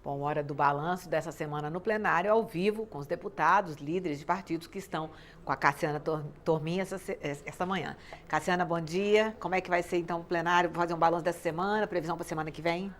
Bom, hora do balanço dessa semana no plenário, ao vivo, com os deputados, líderes de partidos que estão com a Cassiana Torminha essa manhã. Cassiana, bom dia. Como é que vai ser, então, o plenário? Vou fazer um balanço dessa semana, previsão para a semana que vem?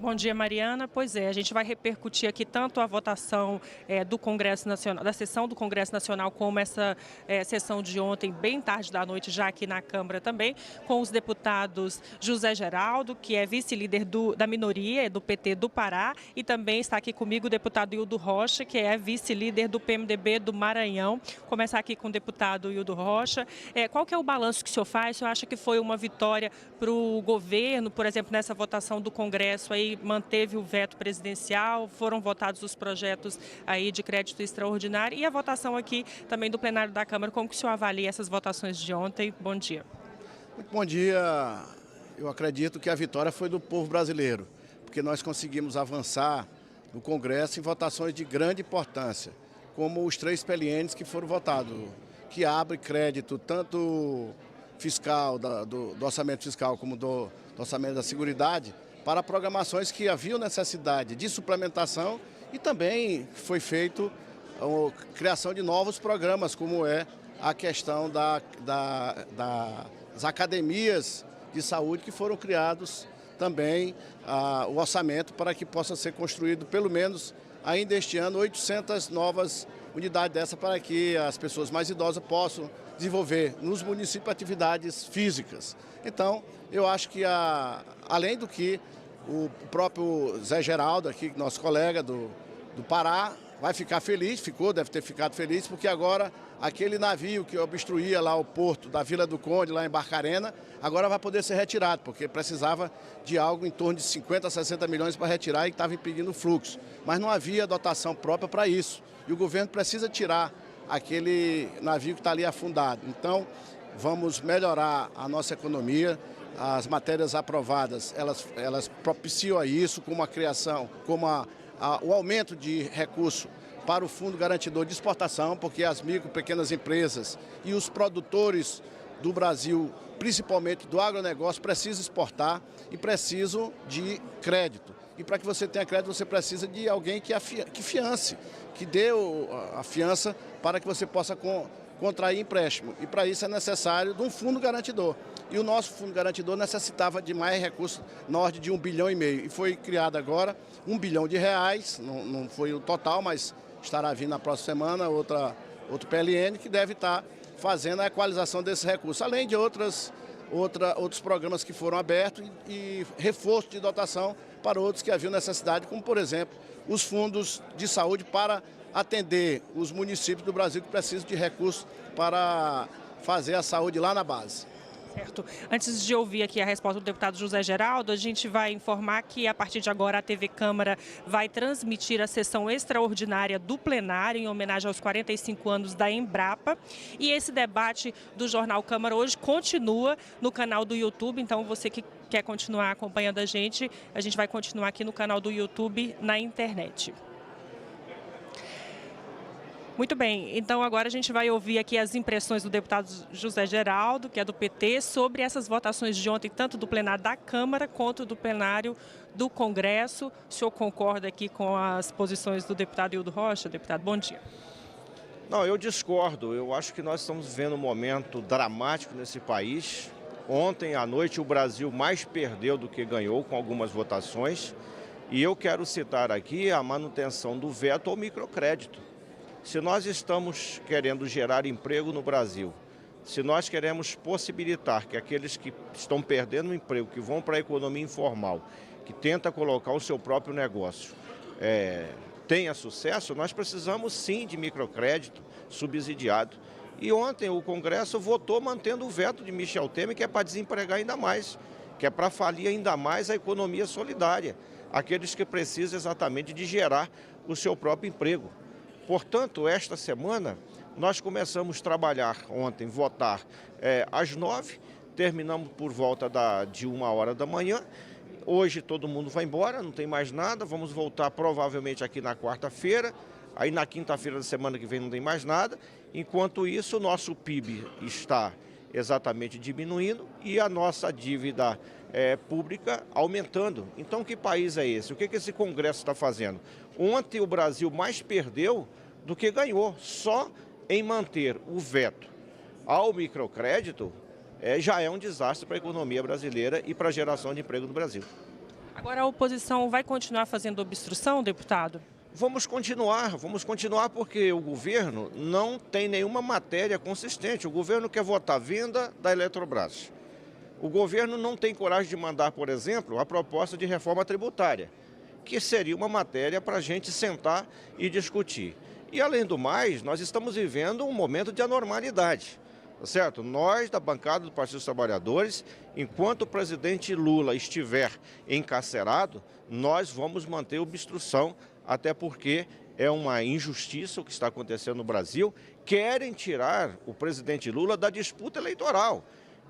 Bom dia, Mariana. Pois é, a gente vai repercutir aqui tanto a votação do Congresso Nacional, da sessão do Congresso Nacional, como essa sessão de ontem, bem tarde da noite, já aqui na Câmara também, com os deputados José Geraldo, que é vice-líder da minoria, do PT do Pará, e também está aqui comigo o deputado Hildo Rocha, que é vice-líder do PMDB do Maranhão. Começar aqui com o deputado Hildo Rocha. Qual que é o balanço que o senhor faz? O senhor acha que foi uma vitória para o governo, por exemplo, nessa votação do Congresso aí, manteve o veto presidencial, foram votados os projetos aí de crédito extraordinário e a votação aqui também do plenário da Câmara. Como que o senhor avalia essas votações de ontem? Bom dia. Muito bom dia. Eu acredito que a vitória foi do povo brasileiro, porque nós conseguimos avançar no Congresso em votações de grande importância, como os 3 PLNs que foram votados, que abre crédito tanto fiscal, do orçamento fiscal, como do orçamento da Seguridade, para programações que haviam necessidade de suplementação e também foi feito a criação de novos programas, como é a questão das academias de saúde que foram criados também o orçamento para que possa ser construído pelo menos ainda este ano 800 novas unidades dessa para que as pessoas mais idosas possam desenvolver nos municípios atividades físicas. Então, eu acho que além do que o próprio Zé Geraldo, aqui, nosso colega do Pará, vai ficar feliz, deve ter ficado feliz, porque agora aquele navio que obstruía lá o porto da Vila do Conde, lá em Barcarena, agora vai poder ser retirado, porque precisava de algo em torno de 50, 60 milhões para retirar e estava impedindo o fluxo. Mas não havia dotação própria para isso. E o governo precisa tirar aquele navio que está ali afundado. Então, vamos melhorar a nossa economia. As matérias aprovadas, elas propiciam a isso, como a criação, como o aumento de recurso para o Fundo Garantidor de Exportação, porque as micro e pequenas empresas e os produtores do Brasil, principalmente do agronegócio, precisam exportar e precisam de crédito. E para que você tenha crédito, você precisa de alguém que fiance, que dê a fiança para que você possa contrair empréstimo. E para isso é necessário de um fundo garantidor. E o nosso fundo garantidor necessitava de mais recursos na ordem de 1,5 bilhão. E foi criado agora R$ 1 bilhão, não foi o total, mas estará vindo na próxima semana outro PLN que deve estar fazendo a equalização desses recursos, além de outros programas que foram abertos e reforço de dotação para outros que haviam necessidade, como, por exemplo, os fundos de saúde para atender os municípios do Brasil que precisam de recursos para fazer a saúde lá na base. Certo. Antes de ouvir aqui a resposta do deputado José Geraldo, a gente vai informar que a partir de agora a TV Câmara vai transmitir a sessão extraordinária do plenário em homenagem aos 45 anos da Embrapa. E esse debate do Jornal Câmara hoje continua no canal do YouTube, então você que quer continuar acompanhando a gente vai continuar aqui no canal do YouTube na internet. Muito bem, então agora a gente vai ouvir aqui as impressões do deputado José Geraldo, que é do PT, sobre essas votações de ontem, tanto do plenário da Câmara quanto do plenário do Congresso. O senhor concorda aqui com as posições do deputado Hildo Rocha? Deputado, bom dia. Não, eu discordo. Eu acho que nós estamos vivendo um momento dramático nesse país. Ontem à noite o Brasil mais perdeu do que ganhou com algumas votações. E eu quero citar aqui a manutenção do veto ao microcrédito. Se nós estamos querendo gerar emprego no Brasil, se nós queremos possibilitar que aqueles que estão perdendo o emprego, que vão para a economia informal, que tenta colocar o seu próprio negócio, tenha sucesso, nós precisamos sim de microcrédito subsidiado. E ontem o Congresso votou mantendo o veto de Michel Temer, que é para desempregar ainda mais, que é para falir ainda mais a economia solidária, aqueles que precisam exatamente de gerar o seu próprio emprego. Portanto, esta semana, nós começamos a trabalhar ontem, votar às 9h, terminamos por volta de 1h da manhã. Hoje todo mundo vai embora, não tem mais nada, vamos voltar provavelmente aqui na quarta-feira. Aí na quinta-feira da semana que vem não tem mais nada. Enquanto isso, o nosso PIB está exatamente diminuindo e a nossa dívida pública aumentando. Então, que país é esse? O que esse Congresso está fazendo? Ontem o Brasil mais perdeu do que ganhou, só em manter o veto ao microcrédito já é um desastre para a economia brasileira e para a geração de emprego no Brasil. Agora a oposição vai continuar fazendo obstrução, deputado? Vamos continuar porque o governo não tem nenhuma matéria consistente. O governo quer votar a venda da Eletrobras. O governo não tem coragem de mandar, por exemplo, a proposta de reforma tributária, que seria uma matéria para a gente sentar e discutir. E, além do mais, nós estamos vivendo um momento de anormalidade, tá certo? Nós, da bancada do Partido dos Trabalhadores, enquanto o presidente Lula estiver encarcerado, nós vamos manter obstrução, até porque é uma injustiça o que está acontecendo no Brasil. Querem tirar o presidente Lula da disputa eleitoral.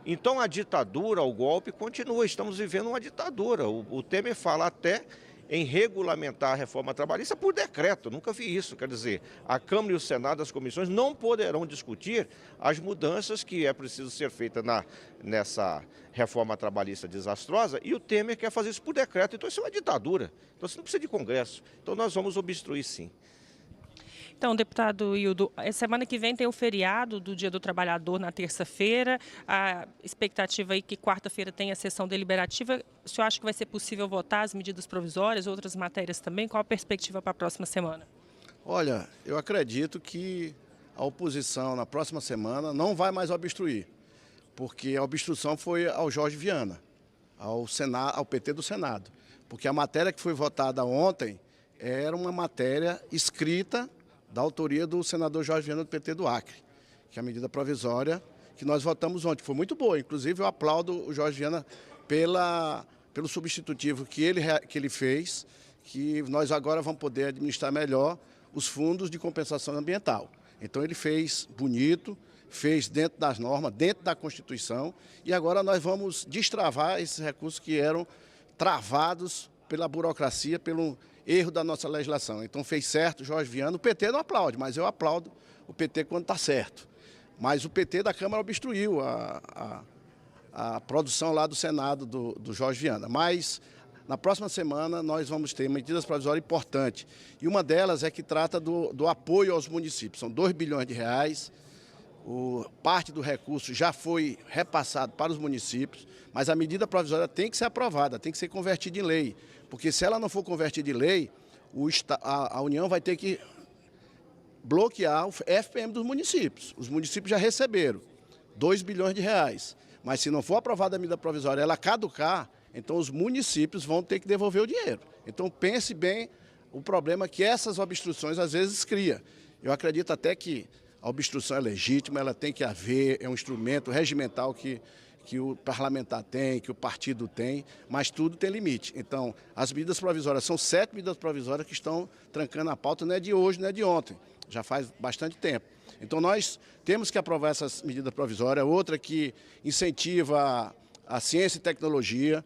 Então, a ditadura, o golpe, continua. Estamos vivendo uma ditadura. O Temer fala até em regulamentar a reforma trabalhista por decreto. Nunca vi isso. Quer dizer, a Câmara e o Senado, as comissões, não poderão discutir as mudanças que é preciso ser feitas nessa reforma trabalhista desastrosa, e o Temer quer fazer isso por decreto. Então, isso é uma ditadura. Então, isso não precisa de Congresso. Então, nós vamos obstruir, sim. Então, deputado Hildo, semana que vem tem o feriado do Dia do Trabalhador na terça-feira. A expectativa aí que quarta-feira tem a sessão deliberativa. O senhor acha que vai ser possível votar as medidas provisórias, outras matérias também? Qual a perspectiva para a próxima semana? Olha, eu acredito que a oposição na próxima semana não vai mais obstruir, porque a obstrução foi ao Jorge Viana, ao PT do Senado. Porque a matéria que foi votada ontem era uma matéria escrita da autoria do senador Jorge Viana, do PT do Acre, que é a medida provisória que nós votamos ontem. Foi muito boa, inclusive eu aplaudo o Jorge Viana pelo substitutivo que ele fez, que nós agora vamos poder administrar melhor os fundos de compensação ambiental. Então ele fez bonito, fez dentro das normas, dentro da Constituição, e agora nós vamos destravar esses recursos que eram travados pela burocracia, pelo erro da nossa legislação. Então fez certo Jorge Viana. O PT não aplaude, mas eu aplaudo o PT quando está certo. Mas o PT da Câmara obstruiu a produção lá do Senado do Jorge Viana. Mas na próxima semana nós vamos ter medidas provisórias importantes. E uma delas é que trata do apoio aos municípios. São 2 bilhões de reais. Parte do recurso já foi repassado para os municípios, mas a medida provisória tem que ser aprovada, tem que ser convertida em lei. Porque se ela não for convertida em lei, a União vai ter que bloquear o FPM dos municípios. Os municípios já receberam 2 bilhões de reais. Mas se não for aprovada a medida provisória, ela caducar, então os municípios vão ter que devolver o dinheiro. Então pense bem o problema que essas obstruções às vezes criam. Eu acredito até que a obstrução é legítima, ela tem que haver, é um instrumento regimental que o parlamentar tem, que o partido tem, mas tudo tem limite. Então, as medidas provisórias, são 7 medidas provisórias que estão trancando a pauta, não é de hoje, não é de ontem, já faz bastante tempo. Então, nós temos que aprovar essas medidas provisórias, outra que incentiva a ciência e tecnologia.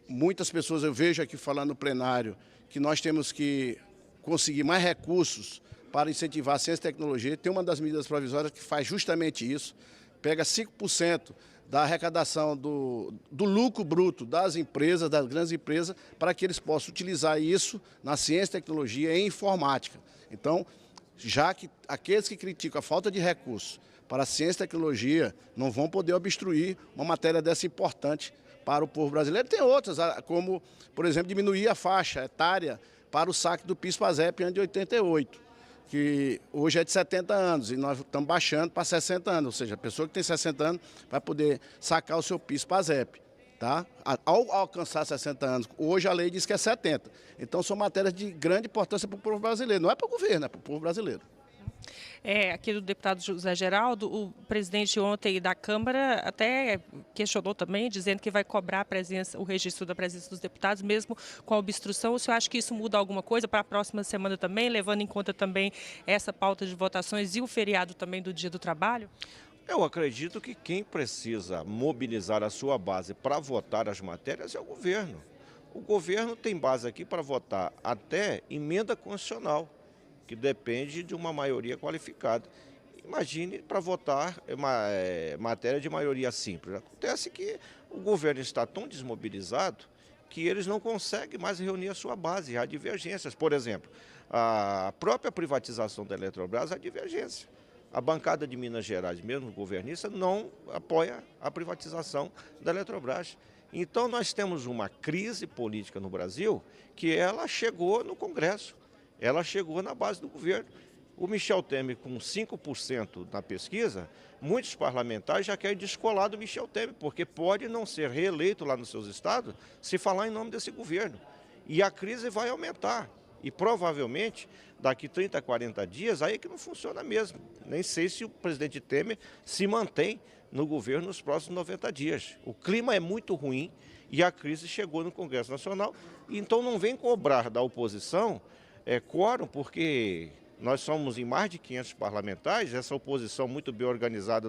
Muitas pessoas eu vejo aqui falando no plenário que nós temos que conseguir mais recursos para incentivar a ciência e tecnologia. Tem uma das medidas provisórias que faz justamente isso, pega 5% da arrecadação do lucro bruto das empresas, das grandes empresas, para que eles possam utilizar isso na ciência, tecnologia e informática. Então, já que aqueles que criticam a falta de recursos para a ciência e tecnologia não vão poder obstruir uma matéria dessa importante para o povo brasileiro. Tem outras, como, por exemplo, diminuir a faixa etária para o saque do PIS/PASEP ano de 88. Que hoje é de 70 anos e nós estamos baixando para 60 anos, ou seja, a pessoa que tem 60 anos vai poder sacar o seu PIS/PASEP, tá? Ao alcançar 60 anos, hoje a lei diz que é 70. Então são matérias de grande importância para o povo brasileiro, não é para o governo, é para o povo brasileiro. Aqui do deputado José Geraldo, o presidente ontem da Câmara até questionou também, dizendo que vai cobrar a presença, o registro da presença dos deputados, mesmo com a obstrução. O senhor acha que isso muda alguma coisa para a próxima semana também, levando em conta também essa pauta de votações e o feriado também do Dia do Trabalho? Eu acredito que quem precisa mobilizar a sua base para votar as matérias é o governo. O governo tem base aqui para votar até emenda constitucional, que depende de uma maioria qualificada. Imagine para votar matéria de maioria simples. Acontece que o governo está tão desmobilizado que eles não conseguem mais reunir a sua base. Há divergências. Por exemplo, a própria privatização da Eletrobras há divergência. A bancada de Minas Gerais, mesmo governista, não apoia a privatização da Eletrobras. Então nós temos uma crise política no Brasil que ela chegou no Congresso, ela chegou na base do governo. O Michel Temer, com 5% na pesquisa, muitos parlamentares já querem descolar do Michel Temer, porque pode não ser reeleito lá nos seus estados se falar em nome desse governo. E a crise vai aumentar. E provavelmente, daqui 30, 40 dias, aí é que não funciona mesmo. Nem sei se o presidente Temer se mantém no governo nos próximos 90 dias. O clima é muito ruim e a crise chegou no Congresso Nacional. Então não vem cobrar da oposição quórum, porque nós somos em mais de 500 parlamentares, essa oposição muito bem organizada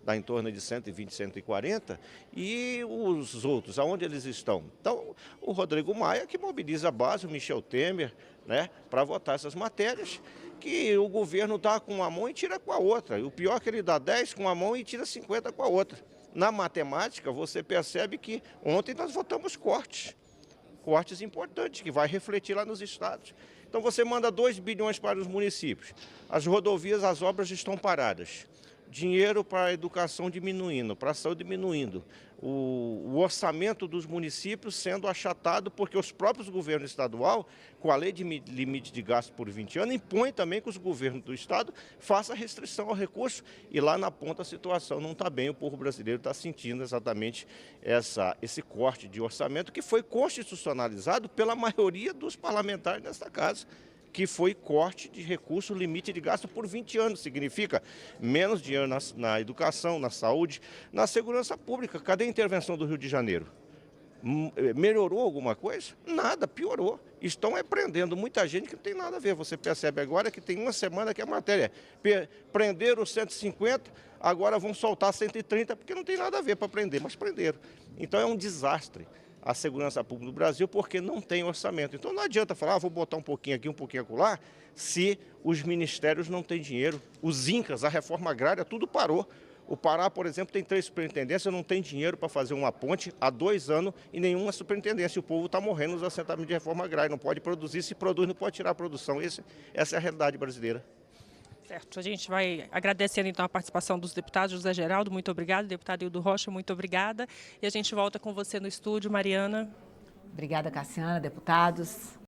dá em torno de 120, 140, e os outros, aonde eles estão? Então, o Rodrigo Maia que mobiliza a base, o Michel Temer, né, para votar essas matérias, que o governo dá com uma mão e tira com a outra. E o pior é que ele dá 10 com uma mão e tira 50 com a outra. Na matemática, você percebe que ontem nós votamos cortes importantes, que vai refletir lá nos estados. Então você manda 2 bilhões para os municípios, as rodovias, as obras estão paradas, dinheiro para a educação diminuindo, para a saúde diminuindo, o orçamento dos municípios sendo achatado porque os próprios governos estadual, com a lei de limite de gasto por 20 anos, impõe também que os governos do estado façam restrição ao recurso e lá na ponta a situação não está bem, o povo brasileiro está sentindo exatamente esse corte de orçamento que foi constitucionalizado pela maioria dos parlamentares desta casa, que foi corte de recurso, limite de gasto por 20 anos. Significa menos dinheiro na educação, na saúde, na segurança pública. Cadê a intervenção do Rio de Janeiro? Melhorou alguma coisa? Nada, piorou. Estão prendendo muita gente que não tem nada a ver. Você percebe agora que tem uma semana que a matéria prenderam os 150, agora vão soltar 130, porque não tem nada a ver para prender, mas prenderam. Então é um desastre a segurança pública do Brasil, porque não tem orçamento. Então não adianta falar, vou botar um pouquinho aqui, um pouquinho acolá, se os ministérios não têm dinheiro. Os INCRAS, a reforma agrária, tudo parou. O Pará, por exemplo, tem 3 superintendências, não tem dinheiro para fazer uma ponte há 2 anos e nenhuma superintendência. O povo está morrendo nos assentamentos de reforma agrária, não pode produzir, se produz não pode tirar a produção. Essa é a realidade brasileira. Certo, a gente vai agradecendo então a participação dos deputados. José Geraldo, muito obrigado. Deputado Hildo Rocha, muito obrigada. E a gente volta com você no estúdio, Mariana. Obrigada, Cassiana, deputados.